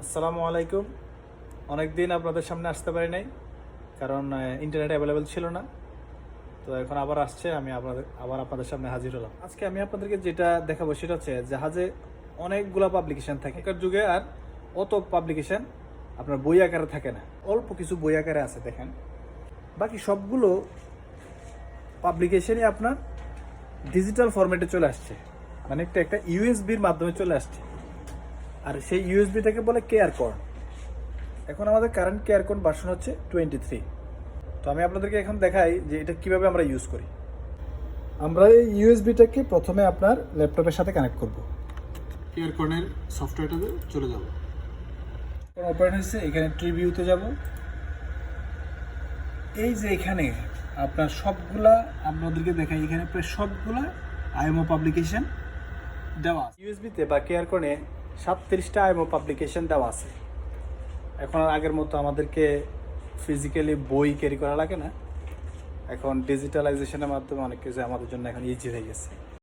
আসসালামু আলাইকুম। অনেক দিন আপনাদের সামনে আসতে পারি নাই, কারণ ইন্টারনেট অ্যাভেলেবেল ছিল না। তো এখন আবার আসছে, আমি আপনাদের সামনে হাজির হলাম। আজকে আমি আপনাদেরকে যেটা দেখাবো সেটা হচ্ছে জাহাজে অনেকগুলো পাবলিকেশন থাকে। এখনকার যুগে আর অত পাবলিকেশন আপনার বই আকারে থাকে না, অল্প কিছু বই আকারে আছে দেখেন। বাকি সবগুলো পাবলিকেশনই আপনার ডিজিটাল ফরম্যাটে চলে আসছে, মানে একটা একটা ইউএসবির মাধ্যমে চলে আসছে। আর সেই ইউএসবিটাকে বলে কেয়ার কর্ড। এখন আমাদের কারেন্ট কেয়ার কোড ভার্সন হচ্ছে 23। তো আমি আপনাদেরকে এখন দেখাই যে এটা কিভাবে আমরা ইউজ করি। আমরা এই ইউএসবিটাকে প্রথমে আপনার ল্যাপটপের সাথে কানেক্ট করব। কেয়ার কোডের সফটওয়্যারটাতে চলে যাব। ওপেন হয়েছে, এখানে ট্রিভিউতে যাব। এই যে এখানে আপনার সবগুলা আপনাদেরকে দেখাই, এখানে প্রায় সবগুলা আইএমও পাবলিকেশন দেওয়া আছে। ইউএসবিতে বা কেয়ার কোডে 37টা আইএমও পাবলিকেশন দেওয়া আছে। এখন আর আগের মতো আমাদেরকে ফিজিক্যালি বই ক্যারি করা লাগে না, এখন ডিজিটালাইজেশনের মাধ্যমে অনেক কিছু আমাদের জন্য এখন ইজি হয়ে গেছে।